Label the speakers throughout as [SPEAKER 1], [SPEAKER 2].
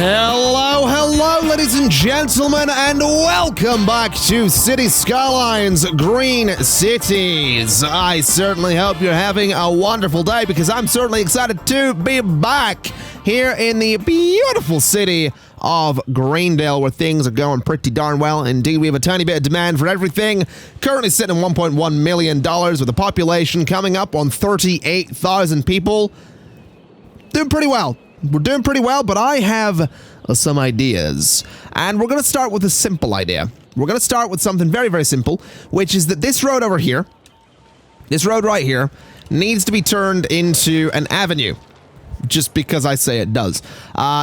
[SPEAKER 1] Hello, ladies and gentlemen, and welcome back to City Skylines Green Cities. I certainly hope you're having a wonderful day, because I'm certainly excited to be back here in the beautiful city of Greendale, where things are going pretty darn well. Indeed, we have a tiny bit of demand for everything. Currently sitting at $1.1 million, with a population coming up on 38,000 people. Doing pretty well. We're doing pretty well, but I have some ideas. And we're going to start with a simple idea. We're going to start with something very, very simple, which is that this road over here, this road right here, needs to be turned into an avenue. Just because I say it does.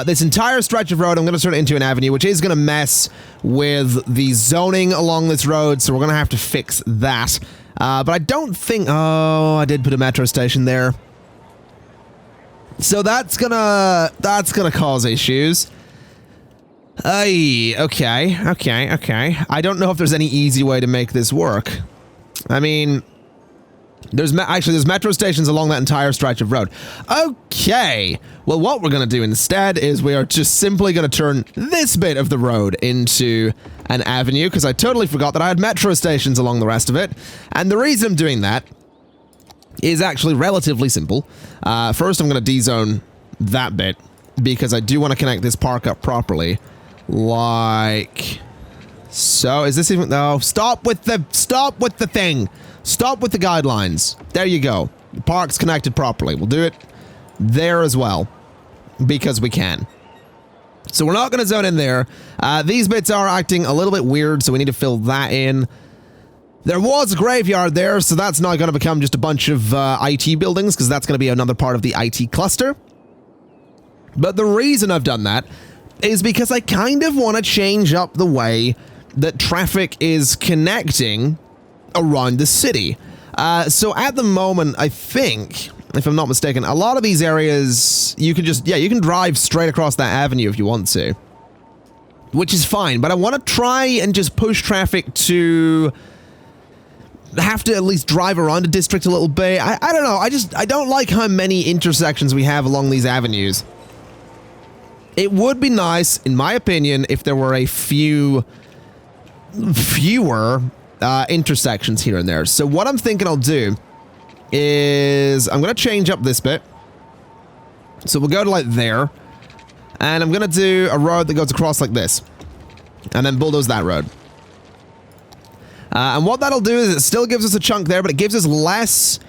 [SPEAKER 1] This entire stretch of road, I'm going to turn it into an avenue, which is going to mess with the zoning along this road, so we're going to have to fix that. But I don't think... Oh, I did put a metro station there. So that's gonna cause issues. Okay. I don't know if there's any easy way to make this work. I mean, there's metro stations along that entire stretch of road. Okay. Well, what we're gonna do instead is we are just simply gonna turn this bit of the road into an avenue, because I totally forgot that I had metro stations along the rest of it. And the reason I'm doing that is actually relatively simple. First, I'm going to de-zone that bit, because I do want to connect this park up properly. Like so. Is this even... No, stop with the thing. Stop with the guidelines. There you go. The park's connected properly. We'll do it there as well, because we can. So we're not going to zone in there. These bits are acting a little bit weird, so we need to fill that in. There was a graveyard there, so that's not going to become just a bunch of IT buildings, because that's going to be another part of the IT cluster. But the reason I've done that is because I kind of want to change up the way that traffic is connecting around the city. So at the moment, I think, if I'm not mistaken, a lot of these areas, you can just, you can drive straight across that avenue if you want to. Which is fine, but I want to try and just push traffic to... have to at least drive around a district a little bit. I don't know. I don't like how many intersections we have along these avenues. It would be nice, in my opinion, if there were a fewer intersections here and there. So what I'm thinking I'll do is I'm going to change up this bit. So we'll go to like there. And I'm going to do a road that goes across like this. And then bulldoze that road. And what that'll do is it still gives us a chunk there, but it gives us less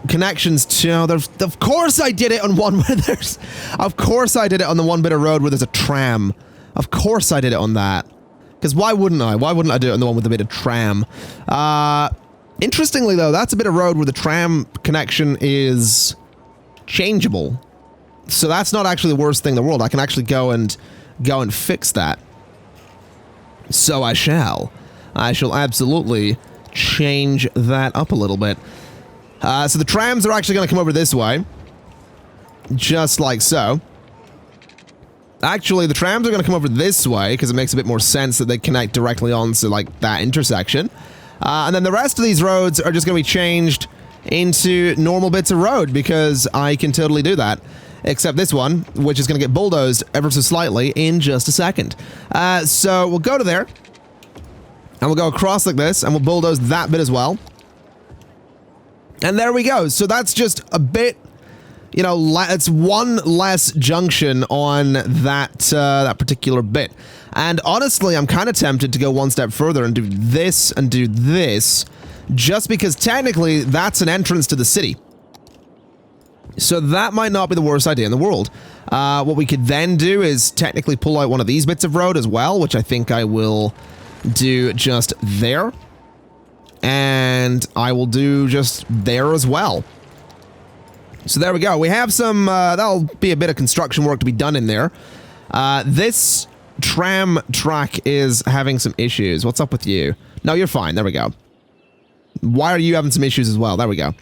[SPEAKER 1] connections to... of course I did it on one where there's... Of course I did it on the one bit of road where there's a tram. Of course I did it on that. Because why wouldn't I? Why wouldn't I do it on the one with a bit of tram? Interestingly, though, that's a bit of road where the tram connection is changeable. So that's not actually the worst thing in the world. I can actually go and fix that. So I shall absolutely change that up a little bit. So the trams are actually going to come over this way. Just like so. Actually, the trams are going to come over this way, because it makes a bit more sense that they connect directly onto, like, that intersection. And then the rest of these roads are just going to be changed into normal bits of road, because I can totally do that. Except this one, which is going to get bulldozed ever so slightly in just a second. So we'll go to there. And we'll go across like this, and we'll bulldoze that bit as well. And there we go. So that's just a bit, you know, it's one less junction on that that particular bit. And honestly, I'm kind of tempted to go one step further and do this, just because technically that's an entrance to the city. So that might not be the worst idea in the world. What we could then do is technically pull out one of these bits of road as well, which I think I will do just there. And I will do just there as well. So there we go. We have some, that'll be a bit of construction work to be done in there. This tram track is having some issues. What's up with you? No, you're fine. There we go. Why are you having some issues as well? There we go.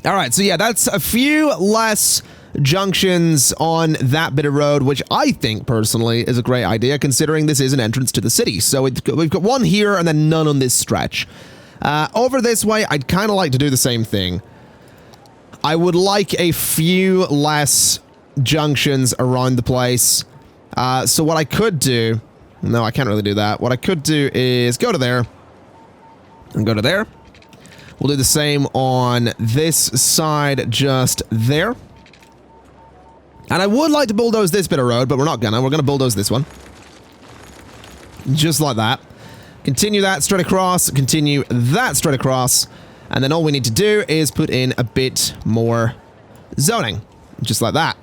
[SPEAKER 1] All right, so yeah, that's a few less junctions on that bit of road, which I think, personally, is a great idea, considering this is an entrance to the city. So we've got one here and then none on this stretch. Over this way, I'd kind of like to do the same thing. I would like a few less junctions around the place. So what I could do... No, I can't really do that. What I could do is go to there. And go to there. We'll do the same on this side just there. And I would like to bulldoze this bit of road, but we're not gonna. We're gonna bulldoze this one. Just like that. Continue that straight across. Continue that straight across. And then all we need to do is put in a bit more zoning. Just like that.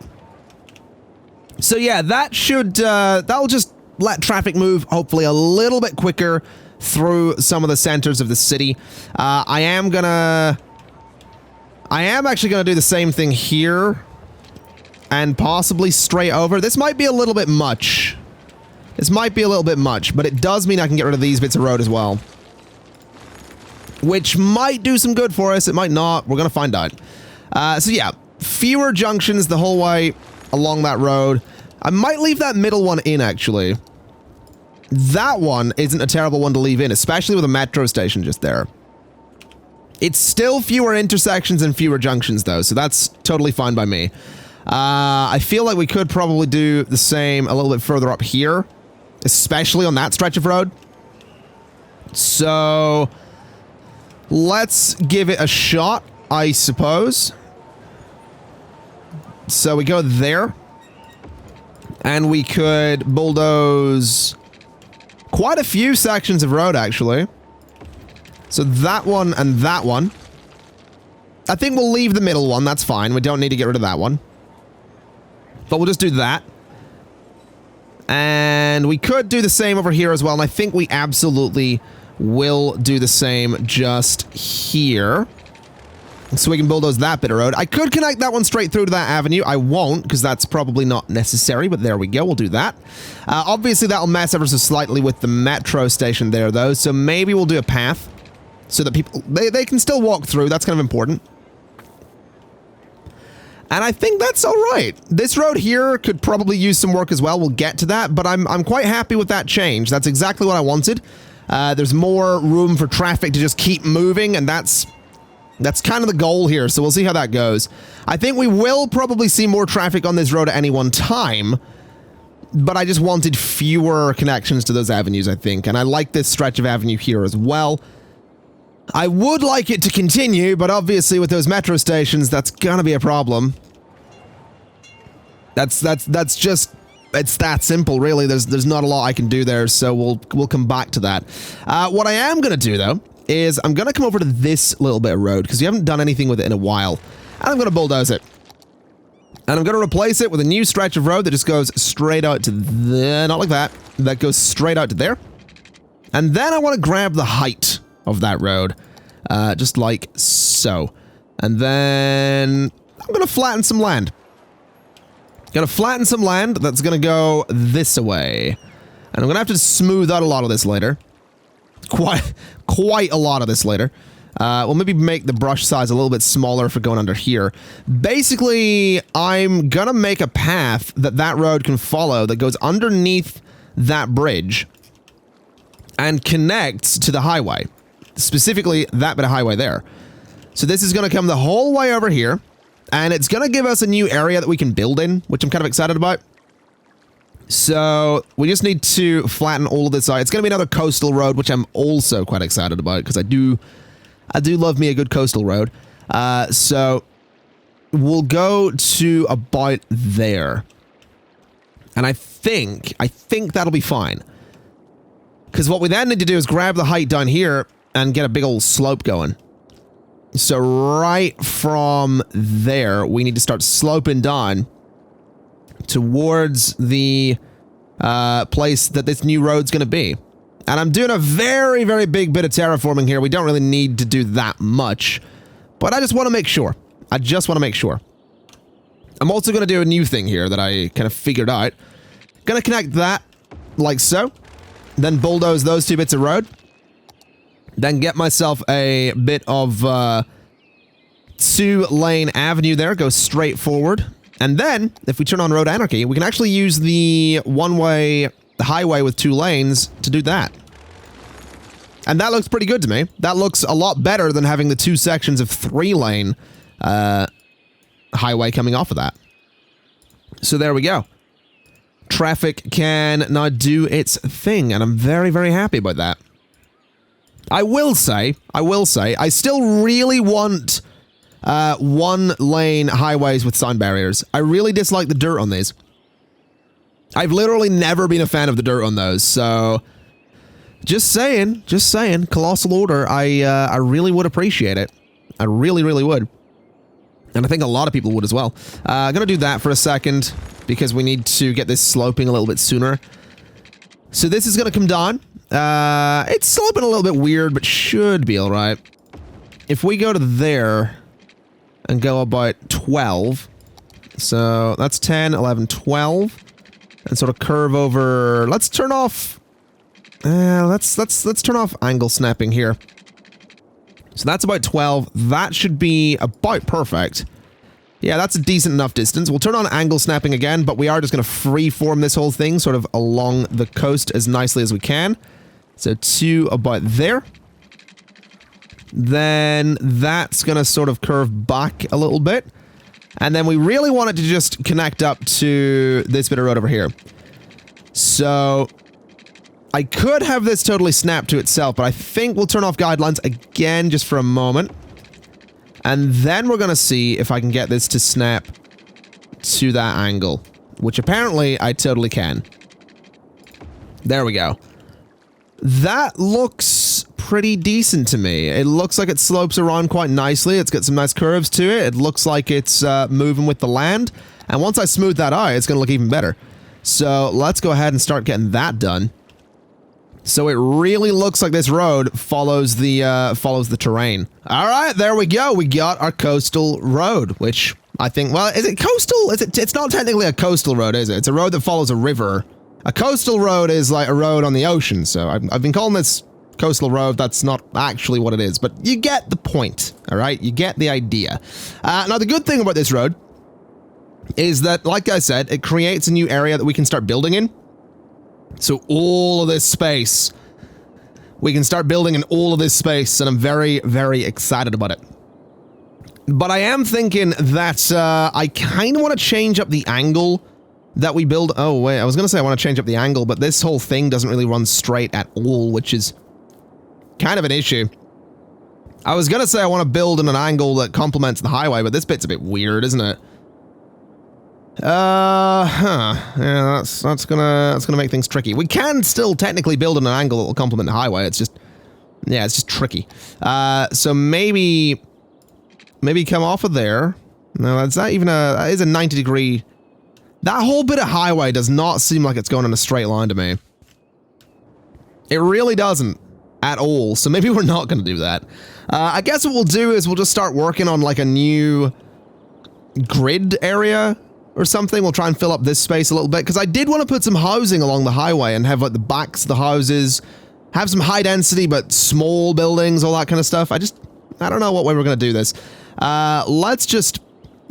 [SPEAKER 1] So yeah, that should... that'll just let traffic move, hopefully, a little bit quicker through some of the centers of the city. I am actually gonna do the same thing here. And possibly straight over. This might be a little bit much. This might be a little bit much, but it does mean I can get rid of these bits of road as well. Which might do some good for us. It might not. We're gonna find out. So yeah, fewer junctions the whole way along that road. I might leave that middle one in, actually. That one isn't a terrible one to leave in, especially with a metro station just there. It's still fewer intersections and fewer junctions, though, so that's totally fine by me. I feel like we could probably do the same a little bit further up here, especially on that stretch of road. So let's give it a shot, I suppose. So we go there, and we could bulldoze quite a few sections of road, actually. So that one and that one. I think we'll leave the middle one, that's fine. We don't need to get rid of that one. But we'll just do that. And we could do the same over here as well, and I think we absolutely will do the same just here. So we can bulldoze that bit of road. I could connect that one straight through to that avenue. I won't, because that's probably not necessary, but there we go. We'll do that. Obviously, that'll mess ever so slightly with the metro station there, though, so maybe we'll do a path so that people... They can still walk through. That's kind of important. And I think that's all right. This road here could probably use some work as well. We'll get to that, but I'm quite happy with that change. That's exactly what I wanted. There's more room for traffic to just keep moving, and that's kind of the goal here, so we'll see how that goes. I think we will probably see more traffic on this road at any one time, but I just wanted fewer connections to those avenues, I think, and I like this stretch of avenue here as well. I would like it to continue, but obviously with those metro stations, that's gonna be a problem. That's just... It's that simple, really. There's not a lot I can do there, so we'll come back to that. What I am gonna do, though, is I'm gonna come over to this little bit of road, because we haven't done anything with it in a while, and I'm gonna bulldoze it. And I'm gonna replace it with a new stretch of road that just goes straight out to there, not like that. That goes straight out to there. And then I want to grab the height of that road, just like so. And then I'm gonna flatten some land. Gonna flatten some land that's gonna go this way. And I'm gonna have to smooth out a lot of this later. Quite a lot of this later. We'll maybe make the brush size a little bit smaller for going under here. Basically, I'm gonna make a path that road can follow that goes underneath that bridge and connects to the highway. Specifically, that bit of highway there. So this is gonna come the whole way over here, and it's gonna give us a new area that we can build in, which I'm kind of excited about. So we just need to flatten all of this out. It's going to be another coastal road, which I'm also quite excited about, because I do love me a good coastal road. So we'll go to about there. And I think that'll be fine. Because what we then need to do is grab the height down here and get a big old slope going. So right from there, we need to start sloping down towards the place that this new road's going to be. And I'm doing a very, very big bit of terraforming here. We don't really need to do that much, but I just want to make sure. I just want to make sure. I'm also going to do a new thing here that I kind of figured out. Going to connect that like so, then bulldoze those two bits of road, then get myself a bit of 2-lane avenue there, go straight forward. And then, if we turn on road anarchy, we can actually use the one-way highway with 2 lanes to do that. And that looks pretty good to me. That looks a lot better than having the 2 sections of 3-lane highway coming off of that. So there we go. Traffic can now do its thing, and I'm very, very happy about that. I will say, I still really want one-lane highways with sound barriers. I really dislike the dirt on these. I've literally never been a fan of the dirt on those, so just saying, Colossal Order, I really would appreciate it. I really, really would. And I think a lot of people would as well. I'm gonna do that for a second, because we need to get this sloping a little bit sooner. So this is gonna come down. It's sloping a little bit weird, but should be alright. If we go to there and go about 12, so that's 10, 11, 12, and sort of curve over. Let's turn off. Let's turn off angle snapping here. So that's about 12. That should be about perfect. Yeah, that's a decent enough distance. We'll turn on angle snapping again, but we are just going to freeform this whole thing sort of along the coast as nicely as we can. So 2 about there. Then that's going to sort of curve back a little bit. And then we really want it to just connect up to this bit of road over here. So I could have this totally snap to itself, but I think we'll turn off guidelines again just for a moment. And then we're going to see if I can get this to snap to that angle, which apparently I totally can. There we go. That looks pretty decent to me. It looks like it slopes around quite nicely. It's got some nice curves to it. It looks like it's moving with the land. And once I smooth that out, it's going to look even better. So let's go ahead and start getting that done. So it really looks like this road follows the terrain. All right, there we go. We got our coastal road, which I think, well, is it coastal? It's not technically a coastal road, is it? It's a road that follows a river. A coastal road is like a road on the ocean. So I've been calling this coastal road. That's not actually what it is, but you get the point. All right, you get the idea. Now, the good thing about this road is that, like I said, it creates a new area that we can start building in. So all of this space, we can start building in all of this space, and I'm very, very excited about it. But I am thinking that I kind of want to change up the angle that we build. Oh, wait, I was going to say I want to change up the angle, but this whole thing doesn't really run straight at all, which is kind of an issue. I was going to say I want to build in an angle that complements the highway, but this bit's a bit weird, isn't it? Yeah, that's gonna make things tricky. We can still technically build in an angle that will complement the highway. It's just, yeah, it's just tricky. So maybe come off of there. No, that's not even that is a 90-degree. That whole bit of highway does not seem like it's going in a straight line to me. It really doesn't at all. So maybe we're not going to do that. I guess what we'll do is we'll just start working on like a new grid area or something. We'll try and fill up this space a little bit, because I did want to put some housing along the highway and have like the backs of the houses, have some high density but small buildings, all that kind of stuff. I don't know what way we're going to do this. Let's just,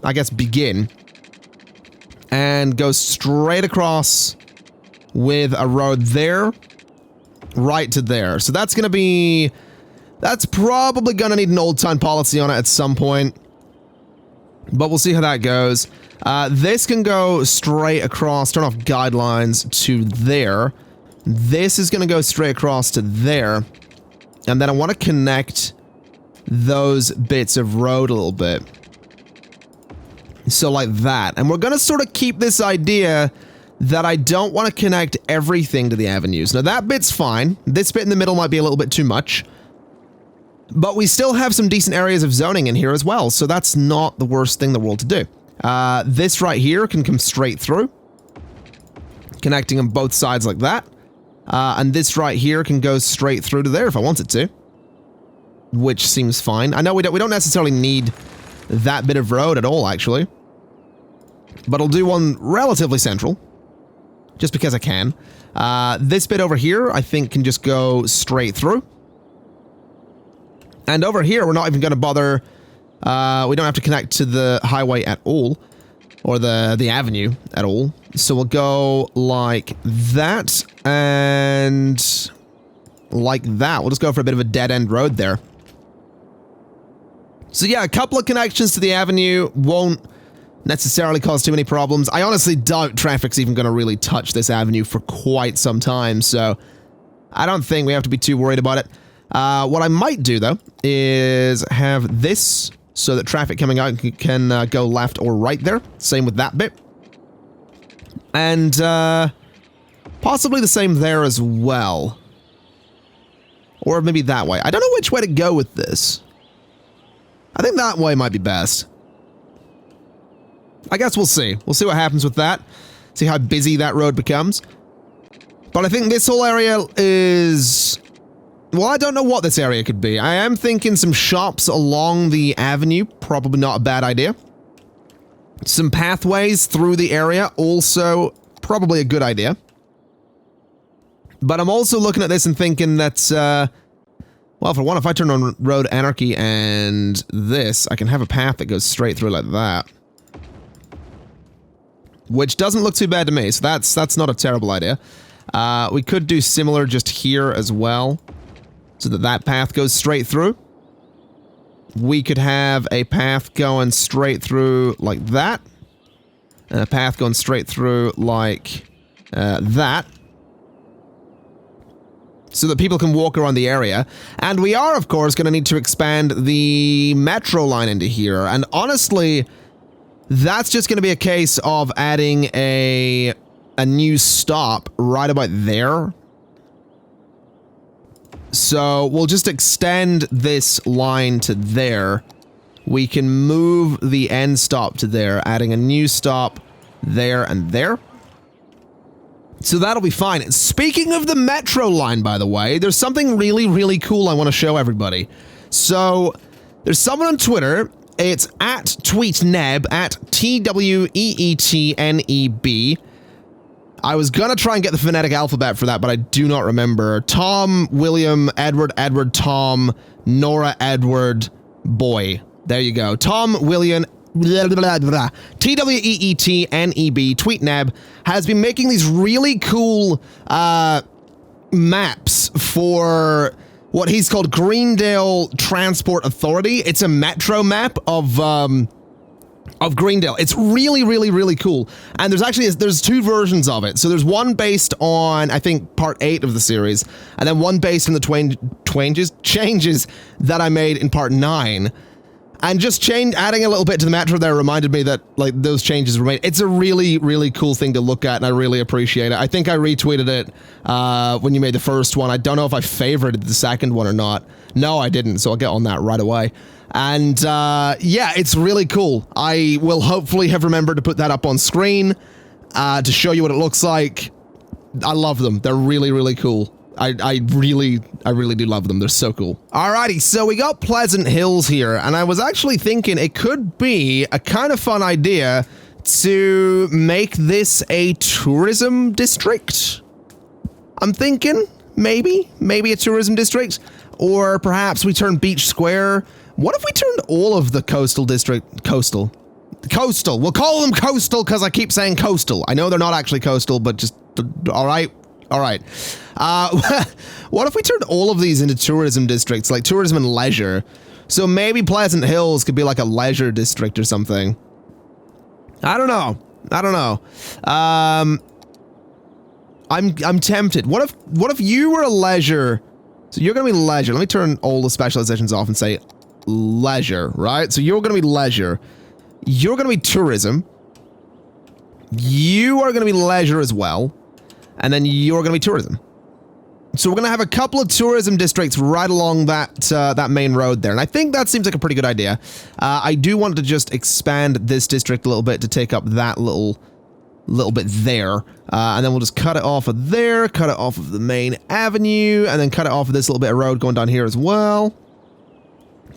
[SPEAKER 1] I guess, begin and go straight across with a road there, right to there. So that's going to be, that's probably going to need an old town policy on it at some point, but we'll see how that goes. This can go straight across, turn off guidelines to there. This is going to go straight across to there. And then I want to connect those bits of road a little bit. So like that. And we're going to sort of keep this idea that I don't want to connect everything to the avenues. Now that bit's fine. This bit in the middle might be a little bit too much. But we still have some decent areas of zoning in here as well. So that's not the worst thing in the world to do. This right here can come straight through, connecting on both sides like that. And this right here can go straight through to there if I wanted to, which seems fine. I know we don't necessarily need that bit of road at all, actually, but I'll do one relatively central, just because I can. This bit over here, I think, can just go straight through. And over here, we're not even going to bother. We don't have to connect to the highway at all, or the avenue at all. So we'll go like that and like that. We'll just go for a bit of a dead-end road there. So yeah, a couple of connections to the avenue won't necessarily cause too many problems. I honestly doubt traffic's even going to really touch this avenue for quite some time, so I don't think we have to be too worried about it. What I might do, though, is have this so that traffic coming out can go left or right there. Same with that bit. And possibly the same there as well. Or maybe that way. I don't know which way to go with this. I think that way might be best. I guess we'll see. We'll see what happens with that. See how busy that road becomes. But I think this whole area is... Well, I don't know what this area could be. I am thinking some shops along the avenue. Probably not a bad idea. Some pathways through the area. Also, probably a good idea. But I'm also looking at this and thinking that... well, for one, if I turn on Road Anarchy and this, I can have a path that goes straight through like that. Which doesn't look too bad to me, so that's not a terrible idea. We could do similar just here as well, so that that path goes straight through. We could have a path going straight through like that, and a path going straight through like that, so that people can walk around the area. And we are, of course, going to need to expand the metro line into here, and honestly... That's just going to be a case of adding a new stop right about there. So we'll just extend this line to there. We can move the end stop to there, adding a new stop there and there. So that'll be fine. Speaking of the metro line, by the way, there's something really, really cool I want to show everybody. So there's someone on Twitter... It's at TweetNeb, at TweetNeb. I was gonna try and get the phonetic alphabet for that, but I do not remember. Tom, William, Edward, Tom, Nora, Edward, boy. There you go. Tom, William, TweetNeb, TweetNeb, has been making these really cool maps for... what he's called Greendale Transport Authority. It's a metro map of Greendale. It's really, really, really cool. And there's two versions of it. So there's one based on, I think, part 8 of the series, and then one based on the changes that I made in part 9. And just adding a little bit to the metro there reminded me that, like, those changes were made. It's a really, really cool thing to look at, and I really appreciate it. I think I retweeted it when you made the first one. I don't know if I favorited the second one or not. No, I didn't, so I'll get on that right away. And, yeah, it's really cool. I will hopefully have remembered to put that up on screen to show you what it looks like. I love them. They're really, really cool. I really do love them. They're so cool. Alrighty, so we got Pleasant Hills here, and I was actually thinking it could be a kind of fun idea to make this a tourism district. I'm thinking, maybe a tourism district, or perhaps we turn Beach Square. What if we turned all of the coastal district coastal? We'll call them coastal because I keep saying coastal. I know they're not actually coastal, but just, all right. What if we turned all of these into tourism districts, like tourism and leisure? So maybe Pleasant Hills could be like a leisure district or something. I don't know. I'm tempted. What if you were a leisure? So you're gonna be leisure. Let me turn all the specializations off and say leisure, right? So you're gonna be leisure. You're gonna be tourism. You are gonna be leisure as well. And then you're going to be tourism. So we're going to have a couple of tourism districts right along that main road there. And I think that seems like a pretty good idea. I do want to just expand this district a little bit to take up that little bit there. And then we'll just cut it off of there, cut it off of the main avenue, and then cut it off of this little bit of road going down here as well.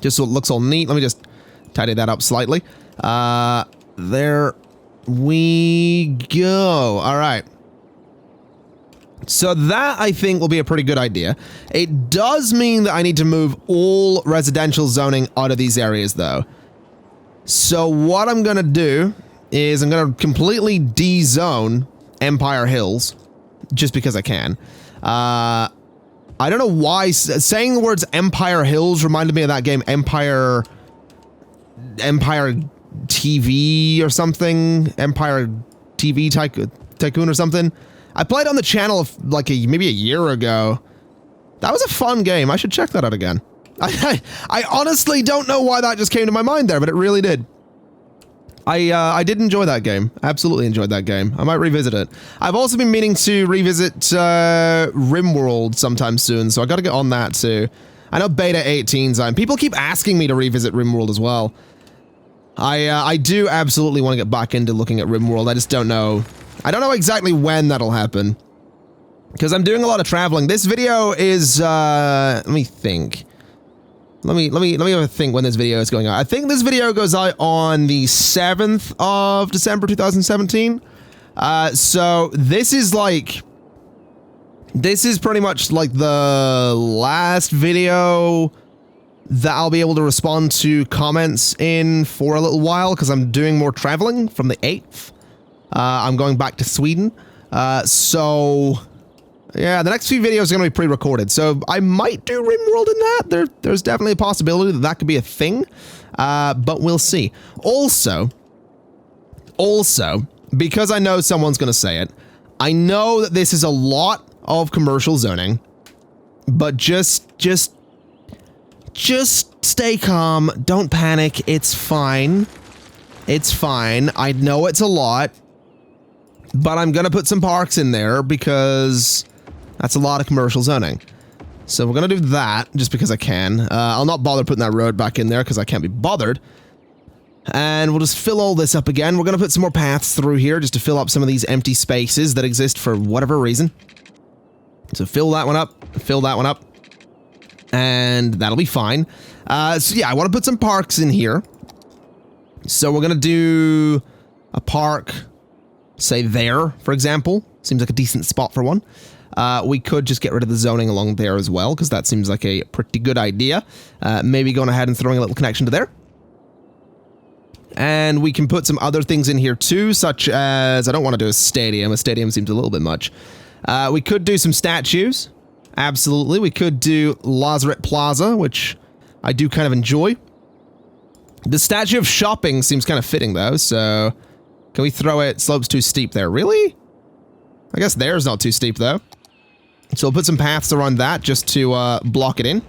[SPEAKER 1] Just so it looks all neat. Let me just tidy that up slightly. There we go. All right. So that, I think, will be a pretty good idea. It does mean that I need to move all residential zoning out of these areas, though. So what I'm going to do is I'm going to completely de-zone Empire Hills, just because I can. I don't know why saying the words Empire Hills reminded me of that game, Empire TV or something. Empire TV Tycoon or something. I played on the channel like maybe a year ago. That was a fun game. I should check that out again. I honestly don't know why that just came to my mind there, but it really did. I did enjoy that game. Absolutely enjoyed that game. I might revisit it. I've also been meaning to revisit RimWorld sometime soon, so I got to get on that too. I know Beta 18's on. People keep asking me to revisit RimWorld as well. I do absolutely want to get back into looking at RimWorld. I just don't know. I don't know exactly when that'll happen. Because I'm doing a lot of traveling. This video is, let me think. Let me have a think when this video is going out. I think this video goes out on the 7th of December 2017. So this is pretty much like the last video that I'll be able to respond to comments in for a little while because I'm doing more traveling from the 8th. I'm going back to Sweden. So yeah, the next few videos are going to be pre-recorded, so I might do RimWorld in that. There's definitely a possibility that that could be a thing, but we'll see. Also, because I know someone's going to say it, I know that this is a lot of commercial zoning, but just stay calm. Don't panic. It's fine. It's fine. I know it's a lot, but I'm going to put some parks in there because that's a lot of commercial zoning. So we're going to do that just because I can. I'll not bother putting that road back in there because I can't be bothered. And we'll just fill all this up again. We're going to put some more paths through here just to fill up some of these empty spaces that exist for whatever reason. So fill that one up, fill that one up, and that'll be fine. So yeah, I want to put some parks in here. So we're going to do a park, say there, for example. Seems like a decent spot for one. We could just get rid of the zoning along there as well, because that seems like a pretty good idea. Maybe going ahead and throwing a little connection to there. And we can put some other things in here too, such as, I don't want to do a stadium. A stadium seems a little bit much. We could do some statues. Absolutely. We could do Lazaret Plaza, which I do kind of enjoy. The statue of shopping seems kind of fitting though, so can we throw it? Slope's too steep there. Really? I guess there's not too steep though. So we'll put some paths around that just to block it in.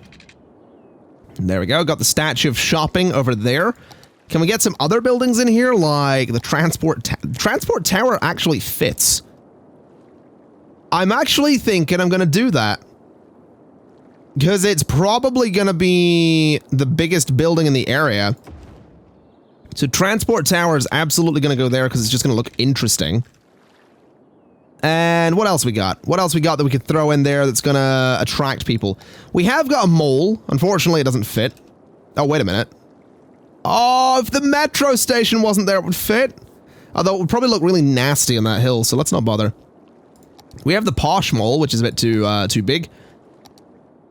[SPEAKER 1] There we go. Got the statue of shopping over there. Can we get some other buildings in here, like the transport tower actually fits. I'm actually thinking I'm going to do that. Because it's probably going to be the biggest building in the area. So transport tower is absolutely going to go there because it's just going to look interesting. And what else we got? What else we got that we could throw in there that's going to attract people? We have got a mole. Unfortunately, it doesn't fit. Oh, wait a minute. Oh, if the metro station wasn't there, it would fit. Although it would probably look really nasty on that hill, so let's not bother. We have the Posh Mall, which is a bit too big.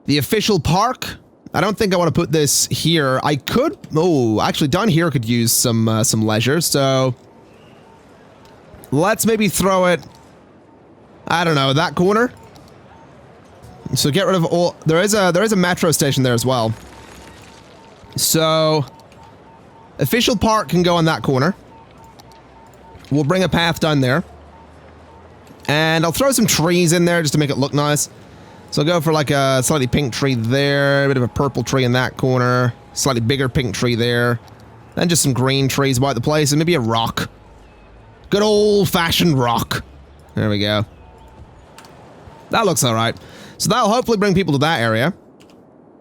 [SPEAKER 1] The official park. I don't think I want to put this here. I could. Oh, actually, down here could use some leisure. So let's maybe throw it. I don't know, that corner. So get rid of all. There is a metro station there as well. So official park can go on that corner. We'll bring a path down there. And I'll throw some trees in there just to make it look nice. So I'll go for like a slightly pink tree there, a bit of a purple tree in that corner, slightly bigger pink tree there, then just some green trees about the place, and maybe a rock. Good old-fashioned rock. There we go. That looks alright. So that'll hopefully bring people to that area.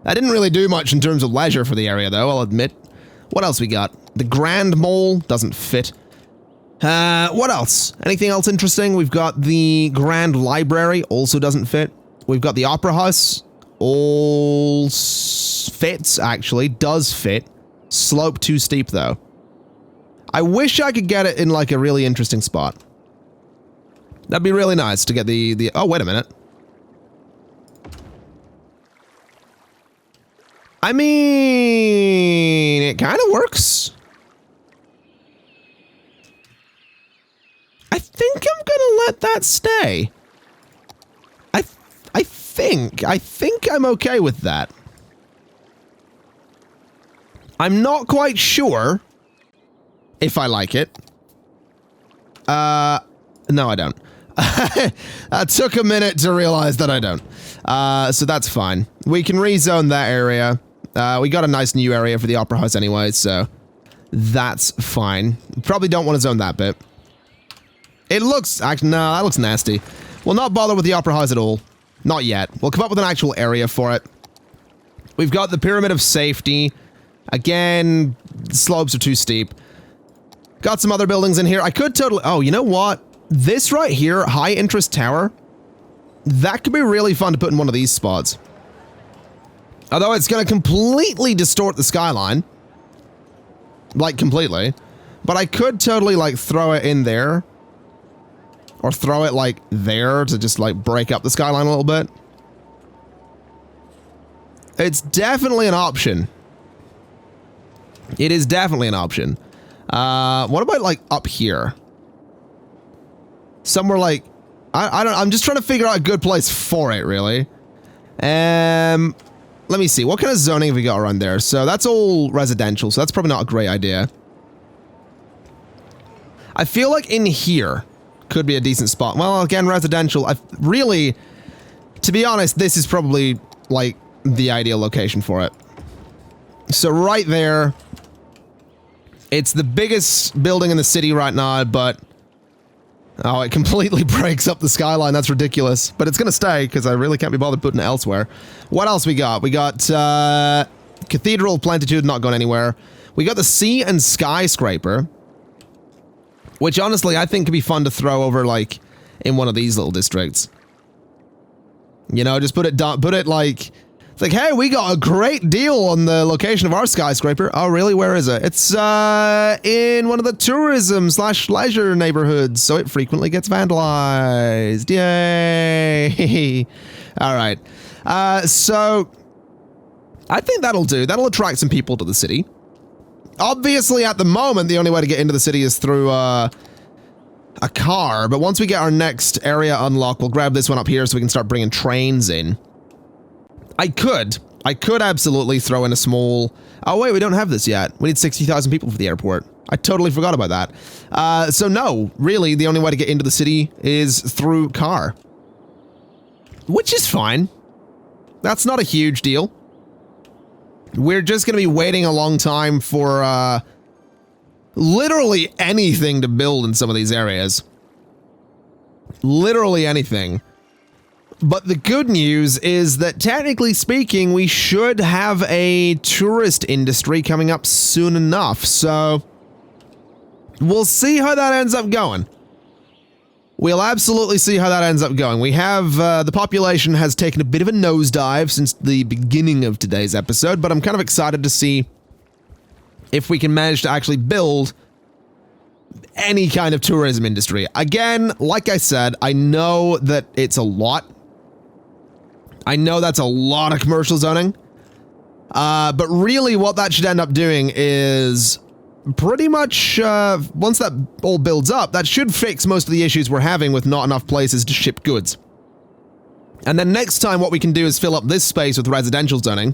[SPEAKER 1] I didn't really do much in terms of leisure for the area, though, I'll admit. What else we got? The Grand Mall doesn't fit. What else? Anything else interesting? We've got the Grand Library, also doesn't fit. We've got the Opera House, all fits, actually, does fit. Slope too steep, though. I wish I could get it in, like, a really interesting spot. That'd be really nice to get the oh, wait a minute. I mean, it kind of works. I think I'm gonna let that stay. I think I'm okay with that. I'm not quite sure, if I like it. No, I don't. That took a minute to realize that I don't. So that's fine. We can rezone that area. We got a nice new area for the Opera House anyway, so that's fine. Probably don't want to zone that bit. It looks... Actually, no, that looks nasty. We'll not bother with the Opera House at all. Not yet. We'll come up with an actual area for it. We've got the Pyramid of Safety. Again, the slopes are too steep. Got some other buildings in here. I could totally... Oh, you know what? This right here, High Interest Tower, that could be really fun to put in one of these spots. Although it's going to completely distort the skyline. Like, completely. But I could totally, like, throw it in there. Or throw it, like, there to just, like, break up the skyline a little bit. It's definitely an option. It is definitely an option. What about, like, up here? Somewhere like... I'm just trying to figure out a good place for it, really. Let me see. What kind of zoning have we got around there? So that's all residential, so that's probably not a great idea. I feel like in here could be a decent spot. Well, again, residential. Really, to be honest, this is probably, like, the ideal location for it. So right there, it's the biggest building in the city right now, but... Oh, it completely breaks up the skyline. That's ridiculous. But it's going to stay, because I really can't be bothered putting it elsewhere. What else we got? We got Cathedral of Plentitude, not going anywhere. We got the Sea and Skyscraper, which honestly I think could be fun to throw over, like, in one of these little districts. You know, just put it like... It's like, hey, we got a great deal on the location of our skyscraper. Oh, really? Where is it? It's in one of the tourism/leisure neighborhoods, so it frequently gets vandalized. Yay! All right. So I think that'll do. That'll attract some people to the city. Obviously, at the moment, the only way to get into the city is through a car. But once we get our next area unlocked, we'll grab this one up here so we can start bringing trains in. I could absolutely throw in a small... Oh, wait, we don't have this yet. We need 60,000 people for the airport. I totally forgot about that. So no, really, the only way to get into the city is through car. Which is fine. That's not a huge deal. We're just going to be waiting a long time for, literally anything to build in some of these areas. Literally anything. But the good news is that, technically speaking, we should have a tourist industry coming up soon enough, so we'll see how that ends up going. We'll absolutely see how that ends up going. We have, the population has taken a bit of a nosedive since the beginning of today's episode, but I'm kind of excited to see if we can manage to actually build any kind of tourism industry. Again, like I said, I know that it's a lot. I know that's a lot of commercial zoning, but really what that should end up doing is pretty much, once that all builds up, that should fix most of the issues we're having with not enough places to ship goods. And then next time what we can do is fill up this space with residential zoning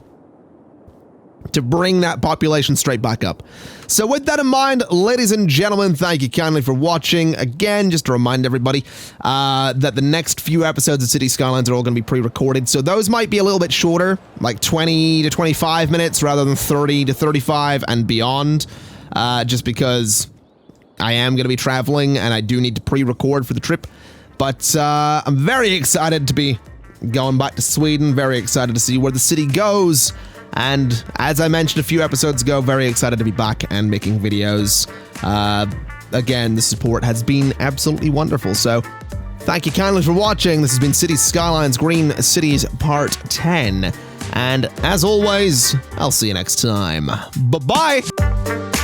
[SPEAKER 1] to bring that population straight back up. So with that in mind, ladies and gentlemen, thank you kindly for watching. Again, just to remind everybody that the next few episodes of City Skylines are all going to be pre-recorded, so those might be a little bit shorter, like 20 to 25 minutes rather than 30 to 35 and beyond, just because I am going to be traveling and I do need to pre-record for the trip. But I'm very excited to be going back to Sweden, very excited to see where the city goes. And as I mentioned a few episodes ago, very excited to be back and making videos. Again, the support has been absolutely wonderful. So thank you kindly for watching. This has been City Skylines Green Cities Part 10. And as always, I'll see you next time. Bye-bye!